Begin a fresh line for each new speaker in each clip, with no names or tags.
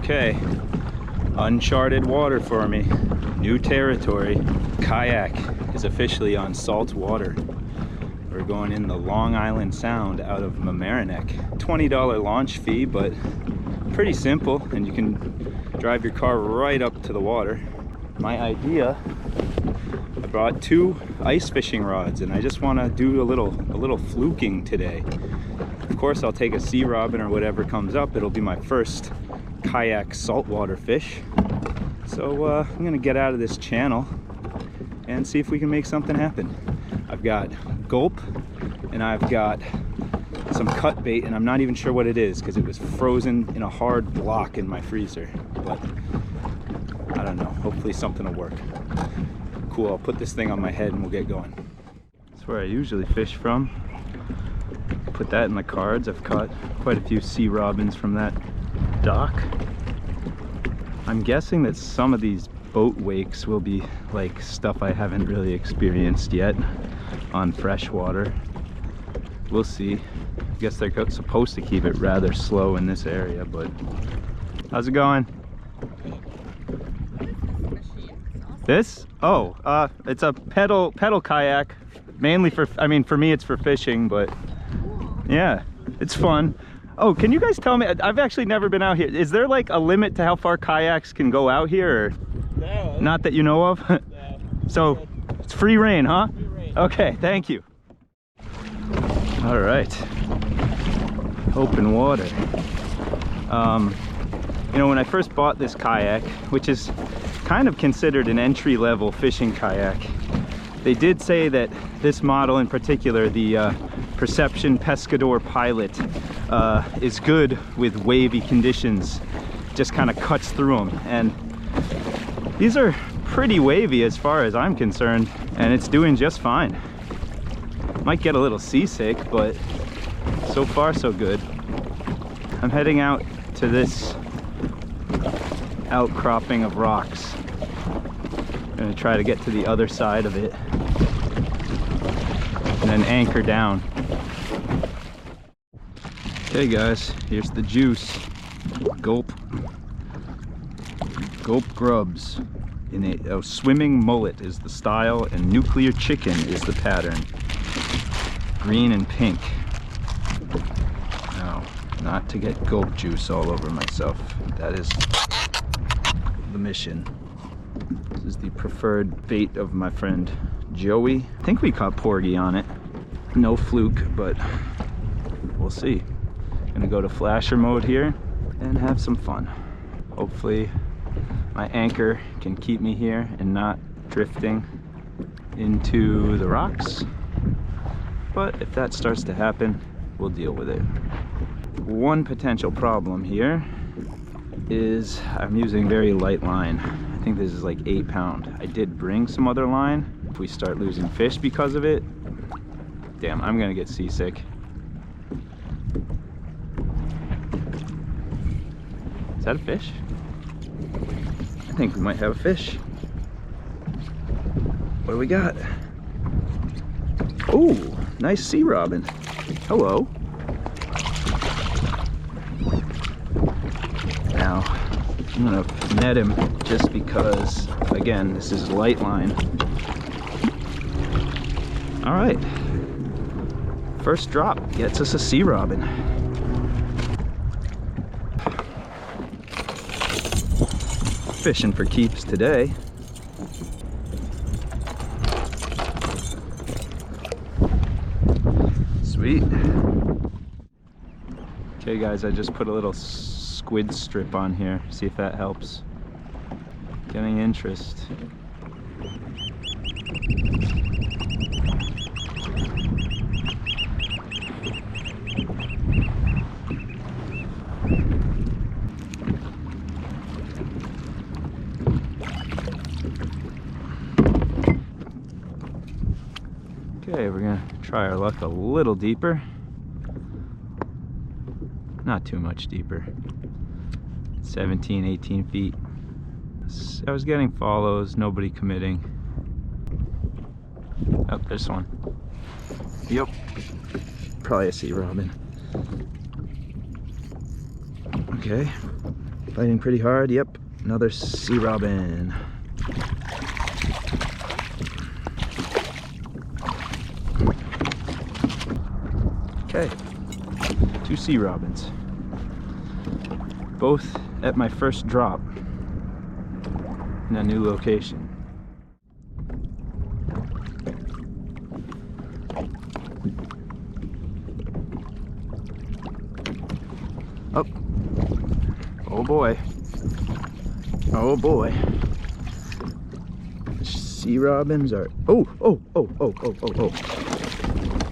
Okay, uncharted water for me, new territory. Kayak is officially on salt water. We're going in the Long Island Sound out of Mamaroneck. $20 launch fee, but pretty simple, and you can drive your car right up to the water. My idea, I brought 2 ice fishing rods, and I just want to do a little fluking today. Of course, I'll take a sea robin or whatever comes up. It'll be my first kayak saltwater fish. So I'm gonna get out of this channel and see if we can make something happen. I've got gulp and I've got some cut bait, and I'm not even sure what it is because it was frozen in a hard block in my freezer, but I don't know, hopefully something will work. Cool, I'll put this thing on my head and we'll get going. That's where I usually fish from. Put that in the cards. I've caught quite a few sea robins from that dock. I'm guessing that some of these boat wakes will be like stuff I haven't really experienced yet on freshwater. We'll see. I guess they're supposed to keep it rather slow in this area, but how's it going? This? Oh, it's a pedal kayak, mainly for, I mean, for me it's for fishing, but yeah, it's fun. Oh, can you guys tell me, I've actually never been out here. Is there like a limit to how far kayaks can go out here? Or no. Not that you know of? No. So it's free reign, huh? Free reign. Okay, thank you. All right, open water. You know, when I first bought this kayak, which is kind of considered an entry-level fishing kayak, they did say that this model in particular, the Perception Pescador Pilot, is good with wavy conditions. Just kind of cuts through them, and these are pretty wavy as far as I'm concerned, and it's doing just fine. Might get a little seasick, but so far so good. I'm heading out to this outcropping of rocks. I'm gonna try to get to the other side of it and then anchor down. Okay guys, here's the juice. Gulp grubs. A swimming mullet is the style, and nuclear chicken is the pattern. Green and pink. Now, not to get gulp juice all over myself. That is the mission. This is the preferred bait of my friend Joey. I think we caught porgy on it. No fluke, but we'll see. Gonna go to flasher mode here and have some fun. Hopefully my anchor can keep me here and not drifting into the rocks. But if that starts to happen, we'll deal with it. One potential problem here is I'm using very light line. I think this is like 8 pound. I did bring some other line. If we start losing fish because of it, damn, I'm gonna get seasick. Is that a fish? I think we might have a fish. What do we got? Oh, nice sea robin. Hello. Now, I'm gonna net him just because, again, this is light line. All right. First drop gets us a sea robin. Fishing for keeps today. Sweet. Okay guys, I just put a little squid strip on here. See if that helps. Getting interest. Okay, we're gonna try our luck a little deeper. Not too much deeper. 17, 18 feet. I was getting follows, nobody committing. Oh, there's one. Yep. Probably a sea robin. Okay. Fighting pretty hard. Yep, another sea robin. Okay, 2 sea robins. Both at my first drop in a new location. Oh, oh boy. Oh boy. Sea robins are, oh.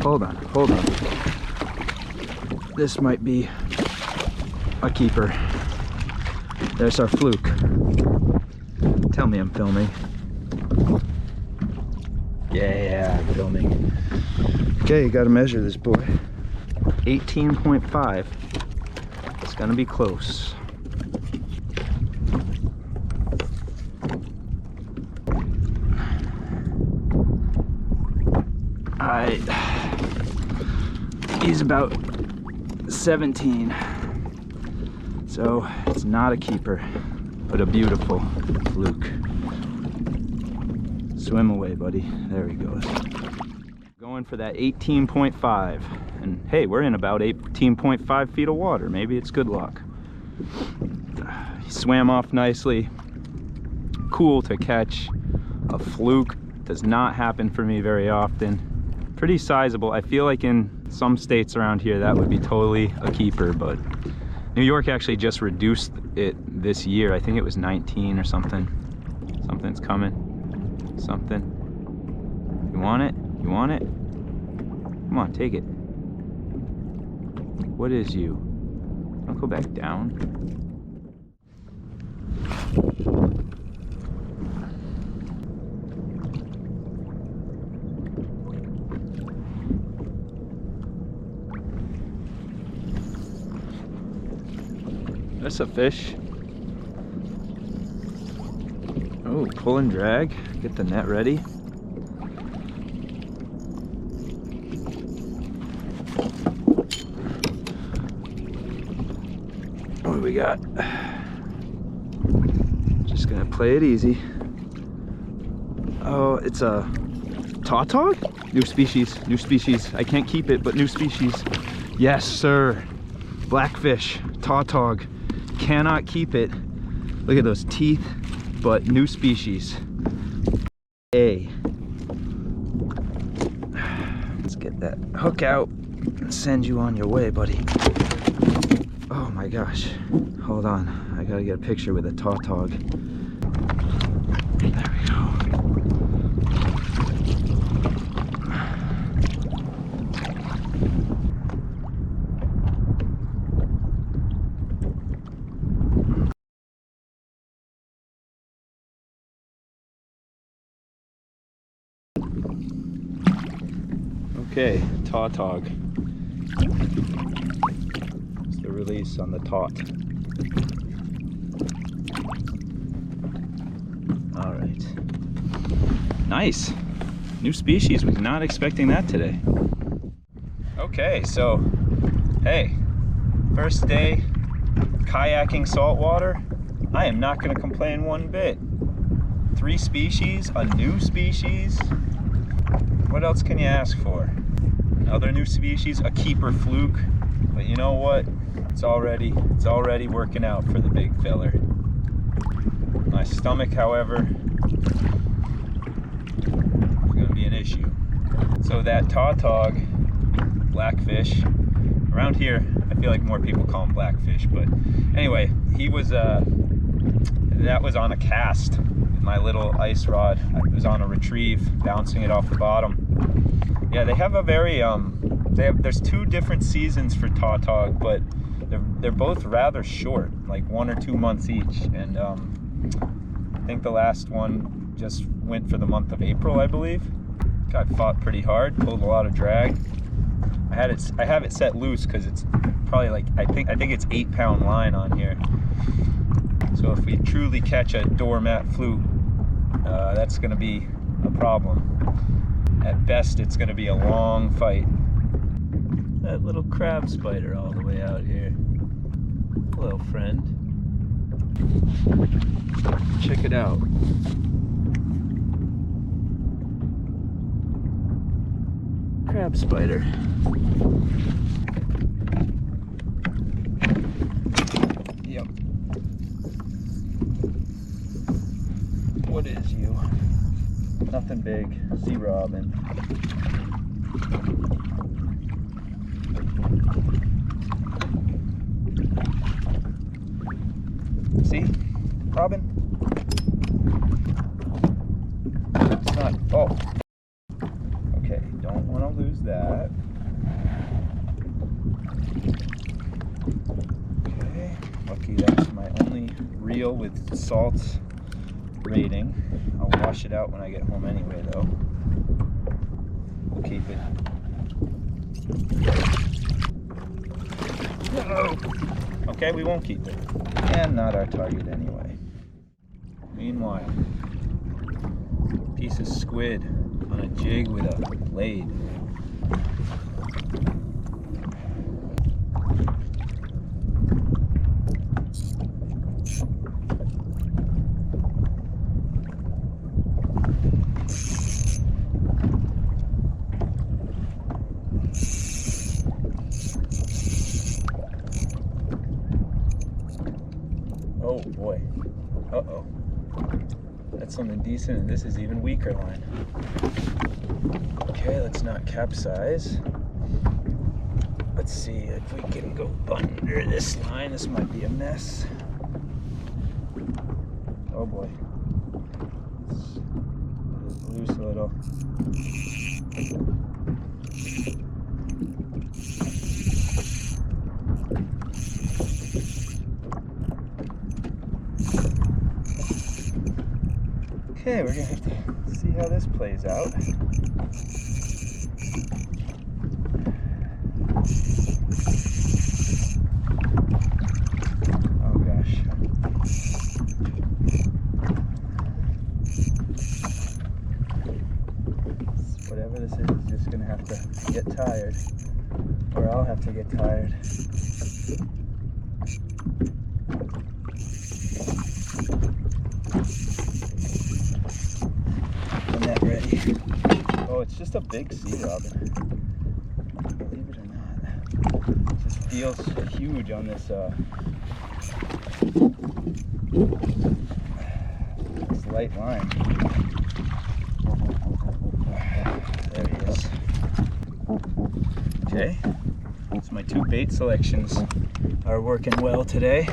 Hold on. This might be a keeper. There's our fluke. Tell me I'm filming. Yeah, I'm filming. Okay, gotta measure this boy. 18.5. It's gonna be close. He's about 17. So it's not a keeper, but a beautiful fluke. Swim away, buddy. There he goes. Going for that 18.5. And hey, we're in about 18.5 feet of water. Maybe it's good luck. He swam off nicely. Cool to catch. A fluke does not happen for me very often. Pretty sizable. I feel like in some states around here that would be totally a keeper, but New York actually just reduced it this year. I think it was 19 or something. Something's coming. Something. You want it? You want it? Come on, take it. What is you? Don't go back down. That's a fish. Oh, pull and drag. Get the net ready. What do we got? Just gonna play it easy. Oh, it's a tautog? New species, new species. I can't keep it, but new species. Yes, sir. Blackfish, tautog. Cannot keep it. Look at those teeth, but new species. Let's get that hook out and send you on your way, buddy. Oh my gosh. Hold on. I gotta get a picture with a tautog. There we go. Okay, tautog. It's the release on the taut. All right. Nice. New species. Was not expecting that today. Okay, so, hey, first day kayaking saltwater. I am not going to complain one bit. 3 species, a new species. What else can you ask for? Another new species, a keeper fluke. But you know what? It's already working out for the big feller. My stomach, however, is gonna be an issue. So that tautog, blackfish, around here, I feel like more people call him blackfish, but anyway, he was, that was on a cast with my little ice rod. I was on a retrieve, bouncing it off the bottom. Yeah, they have a very, there's 2 different seasons for tautog, but they're both rather short, like 1 or 2 months each. And I think the last one just went for the month of April, I believe. Got fought pretty hard, pulled a lot of drag. I have it set loose because it's probably like, I think it's 8-pound line on here. So if we truly catch a doormat fluke, that's gonna be a problem. At best, it's going to be a long fight. That little crab spider all the way out here. Hello, friend. Check it out. Crab spider. Yep. What is you? Nothing big. Sea robin. See? Robin? It's not. Oh. Okay, don't want to lose that. Okay, lucky that's my only reel with salt rating. I'll wash it out when I get home anyway, though. We'll keep it. No! Okay, we won't keep it. And not our target anyway. Meanwhile, piece of squid on a jig with a blade. Oh boy. Uh-oh. That's something decent, and this is even weaker line. Okay, let's not capsize. Let's see if we can go under this line. This might be a mess. Oh boy. Let's loose a little. Okay, we're gonna have to see how this plays out. Oh gosh. Whatever this is just gonna have to get tired. Or I'll have to get tired. Net ready. Oh, it's just a big sea robin. Believe it or not. It just feels huge on this this light line. There he is. Okay. So my two bait selections are working well today.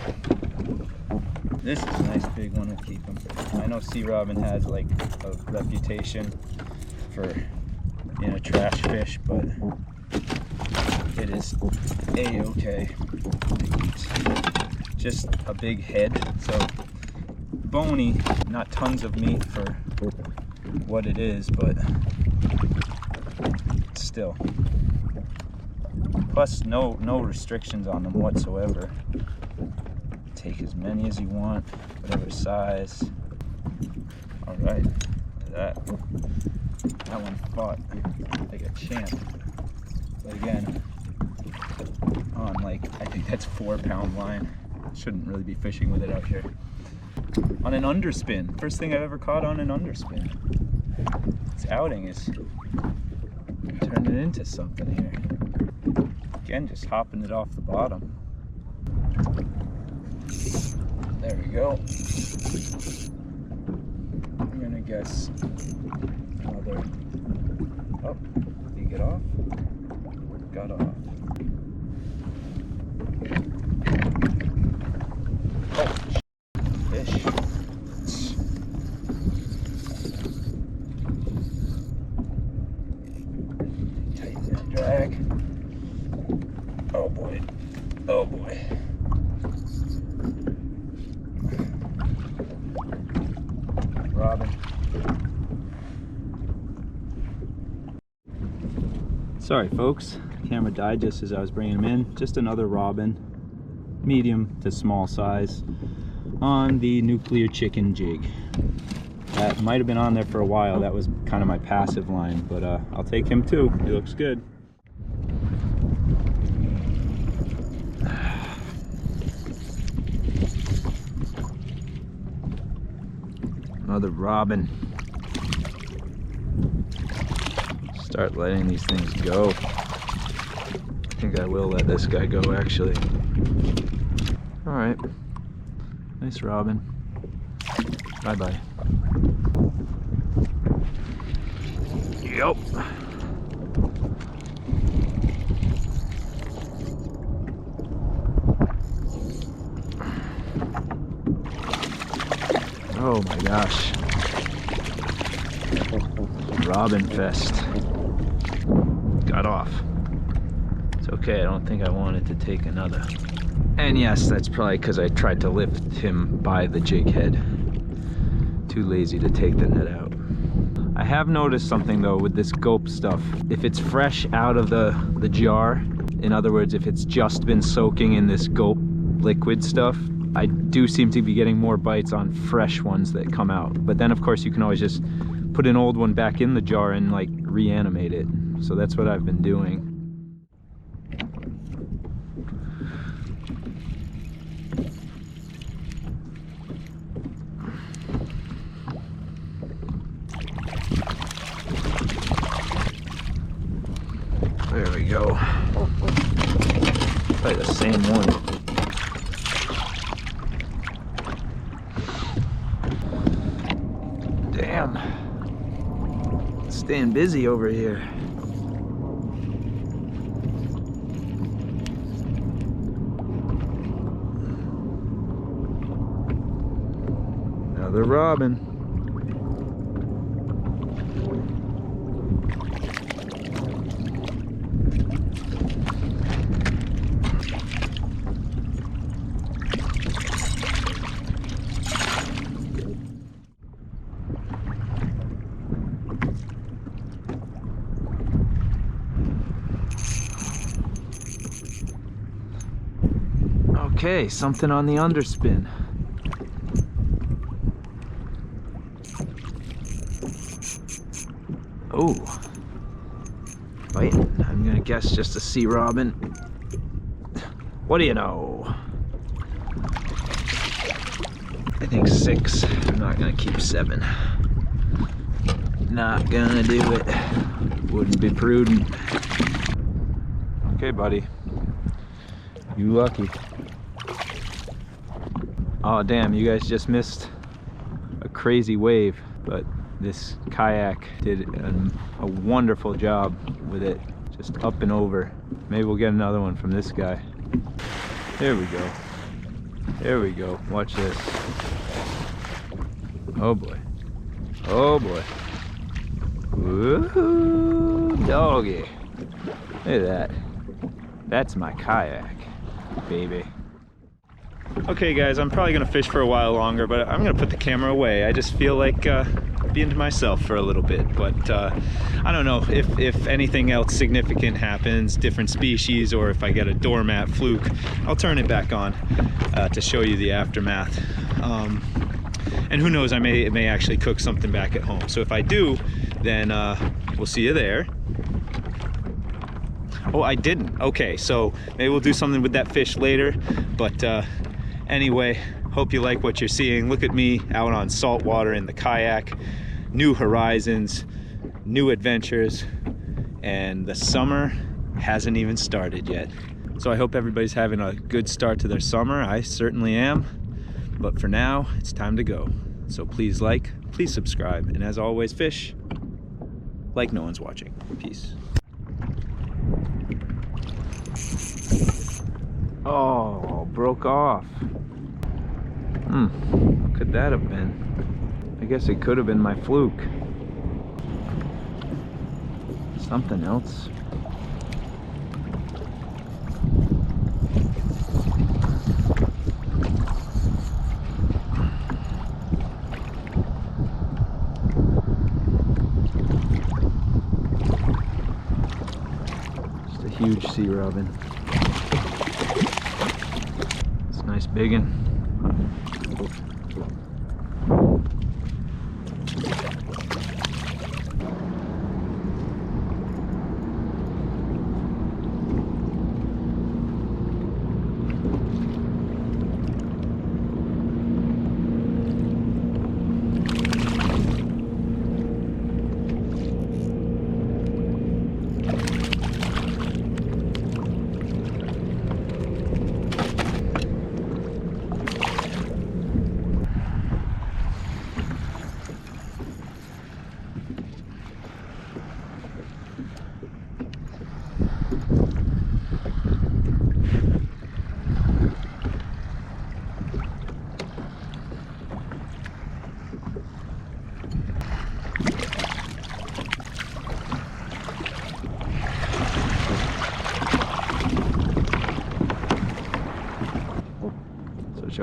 This is a nice big one to keep them. I know sea robin has like a reputation for being a trash fish, but it is a-okay. Just a big head, so bony, not tons of meat for what it is, but still. Plus no restrictions on them whatsoever. Take as many as you want, whatever size. All right, that one fought like a champ. But again, on like, I think that's 4-pound line. Shouldn't really be fishing with it out here. On an underspin, first thing I've ever caught on an underspin. This outing is turning into something here. Again, just hopping it off the bottom. There we go. I'm gonna guess another. Oh, did he get off? Got off. Oh, fish. Tighten that drag. Oh boy. Oh boy. Robin. Sorry folks, camera died just as I was bringing him in. Just another robin, medium to small size, on the nuclear chicken jig. That might have been on there for a while. That was kind of my passive line, but I'll take him too. He looks good. Another robin. Start letting these things go. I think I will let this guy go, actually. All right. Nice robin. Bye-bye. Yep. Oh my gosh. Robin fest. Got off. It's okay, I don't think I wanted to take another. And yes, that's probably because I tried to lift him by the jig head. Too lazy to take the net out. I have noticed something though with this gope stuff. If it's fresh out of the jar, in other words, if it's just been soaking in this gope liquid stuff, I do seem to be getting more bites on fresh ones that come out. But then of course you can always just put an old one back in the jar and like reanimate it. So that's what I've been doing. There we go. Probably the same one. Damn. Staying busy over here. Another robin. Okay, something on the underspin. Oh, biting. I'm gonna guess just a sea robin. What do you know? I think 6. I'm not gonna keep 7. Not gonna do it. Wouldn't be prudent. Okay, buddy. You lucky. Oh damn, you guys just missed a crazy wave, but this kayak did a wonderful job with it, just up and over. Maybe we'll get another one from this guy. There we go. There we go. Watch this. Oh boy. Oh boy. Woohoo, doggy. Look at that. That's my kayak, baby. Okay guys, I'm probably gonna fish for a while longer, but I'm gonna put the camera away. I just feel like being to myself for a little bit, but I don't know if anything else significant happens, different species, or if I get a doormat fluke, I'll turn it back on to show you the aftermath. And who knows, I may actually cook something back at home. So if I do, then we'll see you there. Oh, I didn't. Okay, so maybe we'll do something with that fish later, but anyway, hope you like what you're seeing. Look at me out on saltwater in the kayak, new horizons, new adventures, and the summer hasn't even started yet. So I hope everybody's having a good start to their summer. I certainly am. But for now, it's time to go. So please like, please subscribe, and as always, fish like no one's watching. Peace. Oh, broke off. What could that have been? I guess it could have been my fluke. Something else. Just a huge sea robin. It's a nice big one.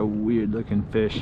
a weird looking fish.